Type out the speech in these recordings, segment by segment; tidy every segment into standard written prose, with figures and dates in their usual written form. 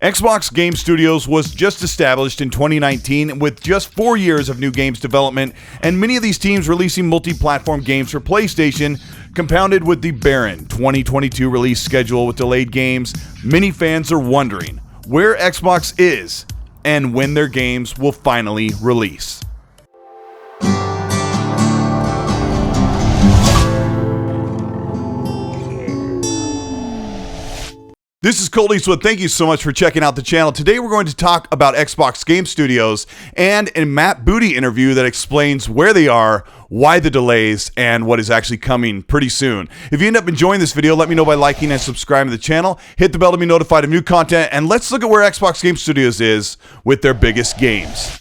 Xbox Game Studios was just established in 2019 with just 4 years of new games development, and many of these teams releasing multi-platform games for PlayStation, compounded with the barren 2022 release schedule with delayed games. Many fans are wondering where Xbox is and when their games will finally release. This is Colteastwood. Thank you so much for checking out the channel. Today we're going to talk about Xbox Game Studios and a Matt Booty interview that explains where they are, why the delays, and what is actually coming pretty soon. If you end up enjoying this video, let me know by liking and subscribing to the channel. Hit the bell to be notified of new content, and let's look at where Xbox Game Studios is with their biggest games.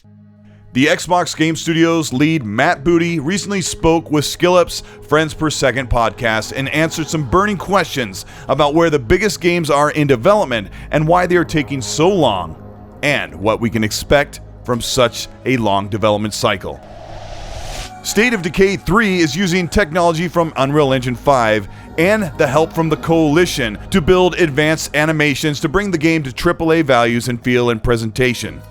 The Xbox Game Studios lead Matt Booty recently spoke with Skillup's Friends Per Second podcast and answered some burning questions about where the biggest games are in development and why they are taking so long, and what we can expect from such a long development cycle. State of Decay 3 is using technology from Unreal Engine 5 and the help from the Coalition to build advanced animations to bring the game to AAA values in feel and presentation.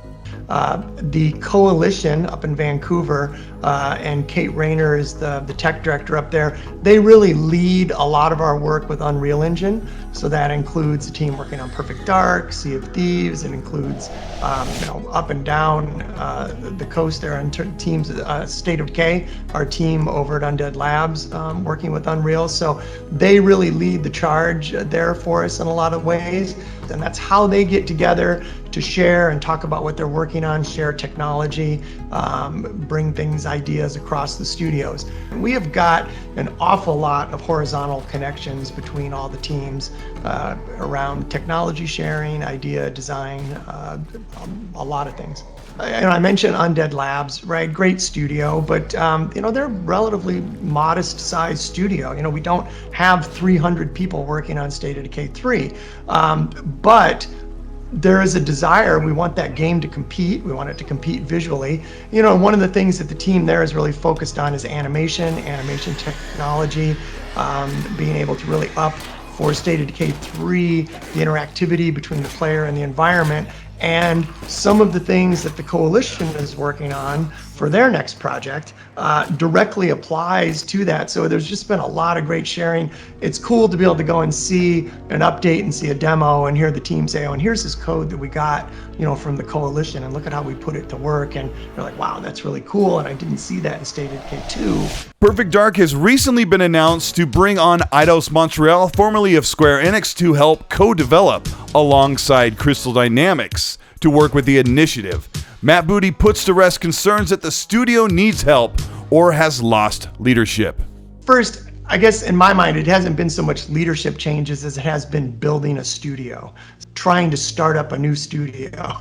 The Coalition up in Vancouver, and Kate Rayner is the tech director up there. They really lead a lot of our work with Unreal Engine. So that includes a team working on Perfect Dark, Sea of Thieves. It includes, up and down the coast there on teams, State of Decay, our team over at Undead Labs, working with Unreal. So they really lead the charge there for us in a lot of ways. And that's how they get together to share and talk about what they're working on, share technology, bring things, ideas across the studios. We have got an awful lot of horizontal connections between all the teams around technology sharing, idea design, a lot of things. I mentioned Undead Labs, right? Great studio, but they're a relatively modest sized studio. We don't have 300 people working on State of Decay 3, but there is a desire. We want that game to compete. We want it to compete visually. One of the things that the team there is really focused on is animation technology, being able to really up for State of Decay 3, the interactivity between the player and the environment. And some of the things that the Coalition is working on for their next project directly applies to that. So there's just been a lot of great sharing. It's cool to be able to go and see an update and see a demo and hear the team say, oh, and here's this code that we got, from the Coalition, and look at how we put it to work. And you're like, wow, that's really cool. And I didn't see that in State of Decay 2. Perfect Dark has recently been announced to bring on Eidos Montreal, formerly of Square Enix, to help co-develop alongside Crystal Dynamics to work with the initiative. Matt Booty puts to rest concerns that the studio needs help or has lost leadership. First, I guess in my mind, it hasn't been so much leadership changes as it has been building a studio, trying to start up a new studio.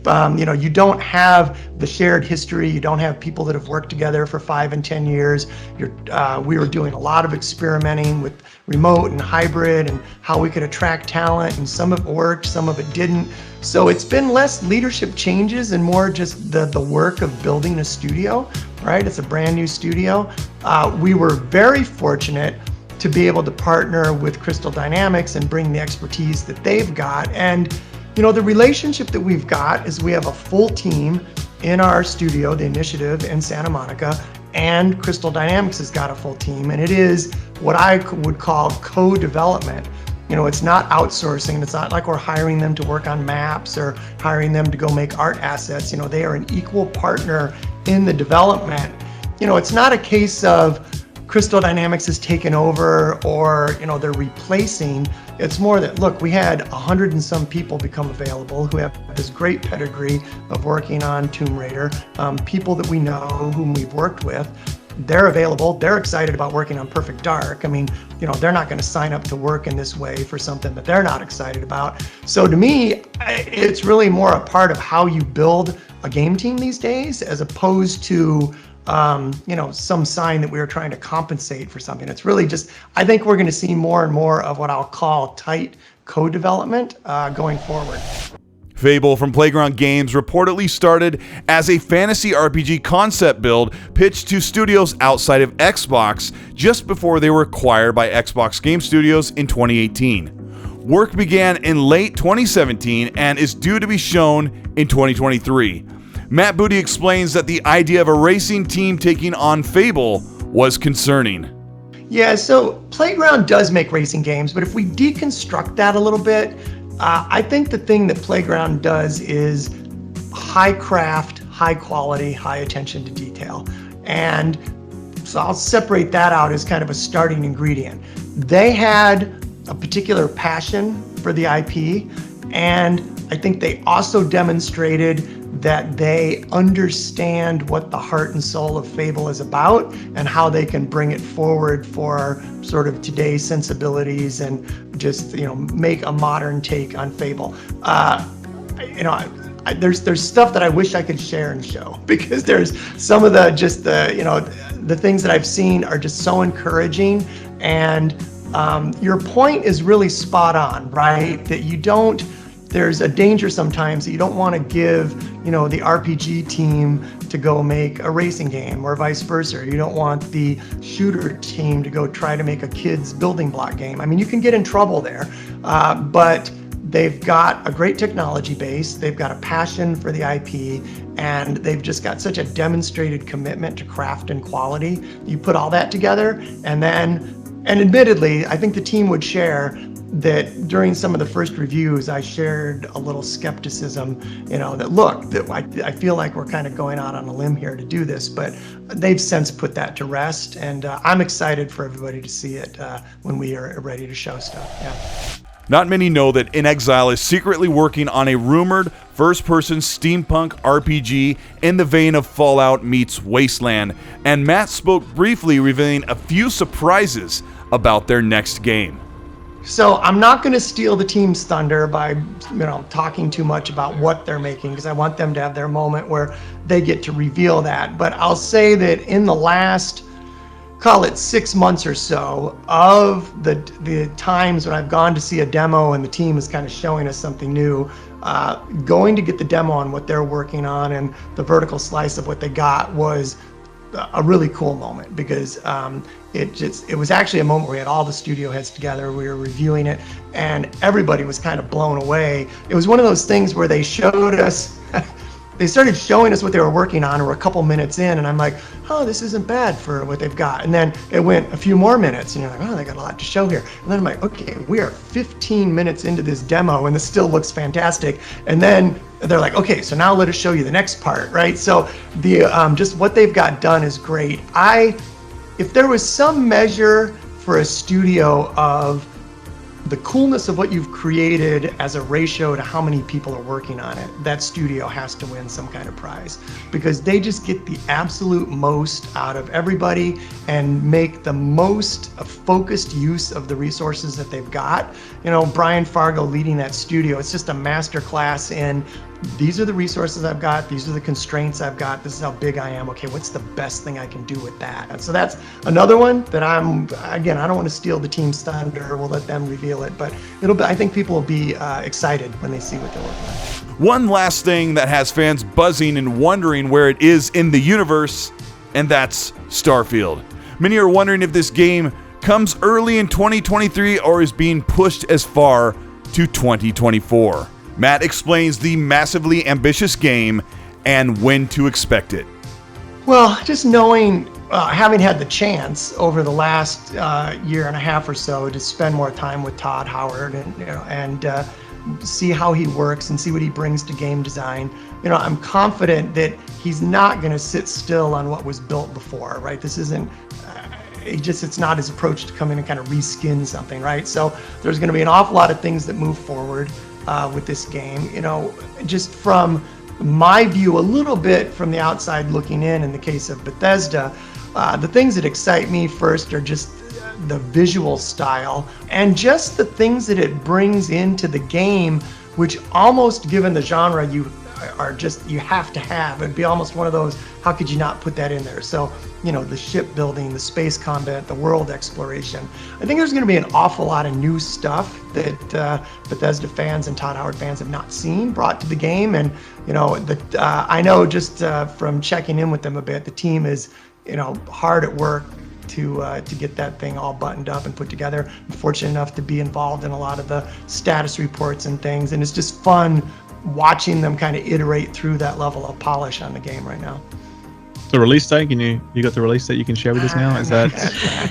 You don't have the shared history. You don't have people that have worked together for 5 and 10 years. We were doing a lot of experimenting with remote and hybrid and how we could attract talent, and some of it worked, some of it didn't. So it's been less leadership changes and more just the work of building a studio, right? It's a brand new studio. We were very fortunate to be able to partner with Crystal Dynamics and bring the expertise that they've got. And the relationship that we've got is we have a full team in our studio, the initiative in Santa Monica, and Crystal Dynamics has got a full team, and it is what I would call co-development. It's not outsourcing. It's not like we're hiring them to work on maps or hiring them to go make art assets. They are an equal partner in the development. It's not a case of Crystal Dynamics has taken over or, they're replacing. It's more that, look, we had 100 and some people become available who have this great pedigree of working on Tomb Raider, people that we know, whom we've worked with. They're available. They're excited about working on Perfect Dark. They're not going to sign up to work in this way for something that they're not excited about. So to me, it's really more a part of how you build a game team these days, as opposed to some sign that we were trying to compensate for something. It's really just, I think we're going to see more and more of what I'll call tight co-development going forward. Fable from Playground Games reportedly started as a fantasy RPG concept build pitched to studios outside of Xbox just before they were acquired by Xbox Game Studios in 2018. Work began in late 2017 and is due to be shown in 2023. Matt Booty explains that the idea of a racing team taking on Fable was concerning. Yeah, so Playground does make racing games, but if we deconstruct that a little bit, I think the thing that Playground does is high craft, high quality, high attention to detail. And so I'll separate that out as kind of a starting ingredient. They had a particular passion for the IP, and I think they also demonstrated that they understand what the heart and soul of Fable is about and how they can bring it forward for sort of today's sensibilities and just, make a modern take on Fable. There's stuff that I wish I could share and show, because there's some of the things that I've seen are just so encouraging. And your point is really spot on, right? That there's a danger sometimes that you don't want to give, the RPG team to go make a racing game or vice versa. You don't want the shooter team to go try to make a kid's building block game. I mean, you can get in trouble there, but they've got a great technology base, they've got a passion for the IP, and they've just got such a demonstrated commitment to craft and quality. You put all that together, and admittedly, I think the team would share that during some of the first reviews, I shared a little skepticism, that I feel like we're kind of going out on a limb here to do this, but they've since put that to rest, and I'm excited for everybody to see it when we are ready to show stuff. Yeah. Not many know that In Exile is secretly working on a rumored first-person steampunk RPG in the vein of Fallout meets Wasteland, and Matt spoke briefly, revealing a few surprises about their next game. So I'm not going to steal the team's thunder by, talking too much about what they're making, because I want them to have their moment where they get to reveal that. But I'll say that in the last, call it 6 months or so, of the times when I've gone to see a demo and the team is kind of showing us something new, going to get the demo on what they're working on and the vertical slice of what they got was a really cool moment, because it was actually a moment where we had all the studio heads together, we were reviewing it, and everybody was kind of blown away. It was one of those things where they showed us they started showing us what they were working on, and we're a couple minutes in, and I'm like, oh, this isn't bad for what they've got. And then it went a few more minutes, and you're like, oh, they got a lot to show here. And then I'm like, okay, we are 15 minutes into this demo, and this still looks fantastic. And then they're like, okay, so now let us show you the next part, right? So the just what they've got done is great. If there was some measure for a studio of the coolness of what you've created as a ratio to how many people are working on it, that studio has to win some kind of prize, because they just get the absolute most out of everybody and make the most focused use of the resources that they've got. Brian Fargo leading that studio, it's just a master class in, these are the resources I've got, these are the constraints I've got, this is how big I am, okay, what's the best thing I can do with that? And so that's another one that I don't want to steal the team's thunder, we'll let them reveal it, but I think people will be excited when they see what they're working on. One last thing that has fans buzzing and wondering where it is in the universe, and that's Starfield. Many are wondering if this game comes early in 2023 or is being pushed as far to 2024. Matt explains the massively ambitious game and when to expect it. Well, just knowing, having had the chance over the last year and a half or so to spend more time with Todd Howard and see how he works and see what he brings to game design, I'm confident that he's not going to sit still on what was built before, right? This isn't, it's not his approach to come in and kind of reskin something, right? So there's going to be an awful lot of things that move forward with this game, just from my view, a little bit from the outside looking in the case of Bethesda, the things that excite me first are just the visual style and just the things that it brings into the game, which almost, given the genre, you have to have. It'd be almost one of those, how could you not put that in there? So, the shipbuilding, the space combat, the world exploration. I think there's going to be an awful lot of new stuff that Bethesda fans and Todd Howard fans have not seen brought to the game. And, I know just from checking in with them a bit, the team is, hard at work to get that thing all buttoned up and put together. I'm fortunate enough to be involved in a lot of the status reports and things, and it's just fun watching them kind of iterate through that level of polish on the game right now. The release date, you got the release date you can share with us now? Is that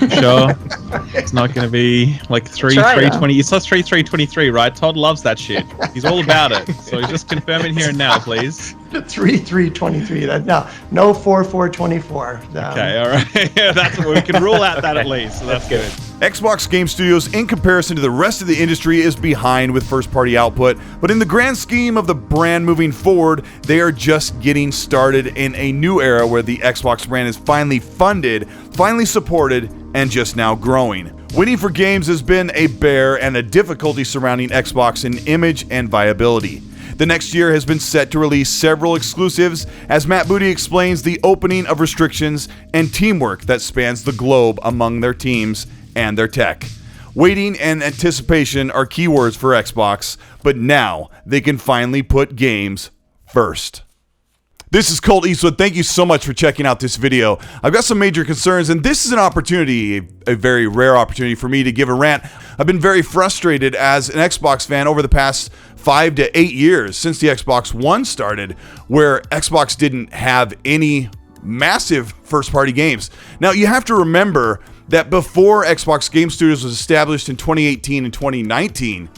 sure? It's not going to be like 3/3/20. It says 3/3/23, right? Todd loves that shit. He's all about it. So just confirm it here and now, please. 3/3/23. No 4/4/24. Okay, all right. That's we can rule out that at least. So that's good. Xbox Game Studios, in comparison to the rest of the industry, is behind with first-party output, but in the grand scheme of the brand moving forward, they are just getting started in a new era where the Xbox brand is finally funded, finally supported, and just now growing. Waiting for games has been a bear and a difficulty surrounding Xbox in image and viability. The next year has been set to release several exclusives, as Matt Booty explains the opening of restrictions and teamwork that spans the globe among their teams and their tech. Waiting and anticipation are keywords for Xbox, but now they can finally put games first. This is Colt Eastwood. Thank you so much for checking out this video. I've got some major concerns, and this is an opportunity, a very rare opportunity for me to give a rant. I've been very frustrated as an Xbox fan over the past 5 to 8 years since the Xbox One started, where Xbox didn't have any massive first-party games. Now, you have to remember that before Xbox Game Studios was established in 2018 and 2019,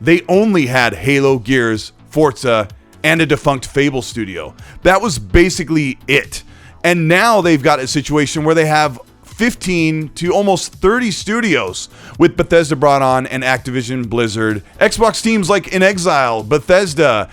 they only had Halo, Gears, Forza, and a defunct Fable studio. That was basically it. And now they've got a situation where they have 15 to almost 30 studios, with Bethesda brought on and Activision Blizzard. Xbox teams like inXile, Bethesda,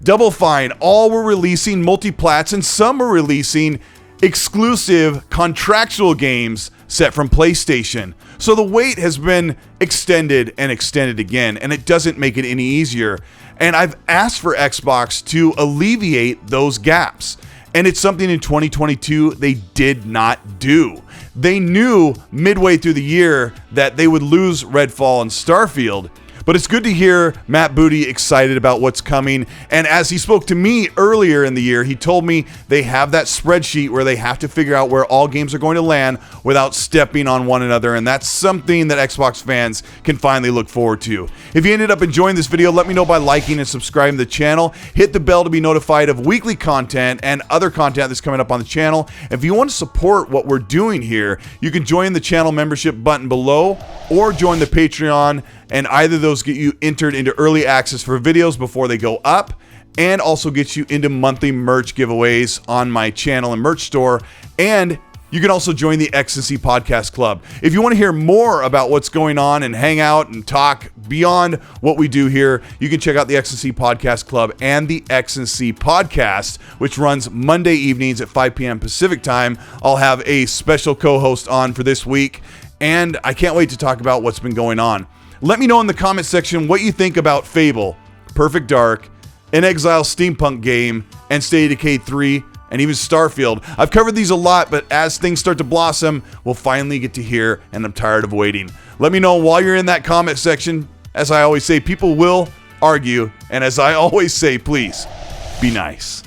Double Fine, all were releasing multiplats, and some were releasing exclusive contractual games set from PlayStation. So the wait has been extended and extended again, and it doesn't make it any easier. And I've asked for Xbox to alleviate those gaps, and it's something in 2022 they did not do. They knew midway through the year that they would lose Redfall and Starfield, but it's good to hear Matt Booty excited about what's coming. And as he spoke to me earlier in the year, he told me they have that spreadsheet where they have to figure out where all games are going to land without stepping on one another. And that's something that Xbox fans can finally look forward to. If you ended up enjoying this video, let me know by liking and subscribing to the channel. Hit the bell to be notified of weekly content and other content that's coming up on the channel. If you want to support what we're doing here, you can join the channel membership button below or join the Patreon, and either of those get you entered into early access for videos before they go up, and also get you into monthly merch giveaways on my channel and merch store. And you can also join the XNC Podcast Club. If you want to hear more about what's going on and hang out and talk beyond what we do here, you can check out the XNC Podcast Club and the XNC Podcast, which runs Monday evenings at 5 p.m. Pacific time. I'll have a special co-host on for this week, and I can't wait to talk about what's been going on. Let me know in the comment section what you think about Fable, Perfect Dark, inXile Steampunk game, and State of Decay 3, and even Starfield. I've covered these a lot, but as things start to blossom, we'll finally get to hear, and I'm tired of waiting. Let me know while you're in that comment section. As I always say, people will argue, and as I always say, please, be nice.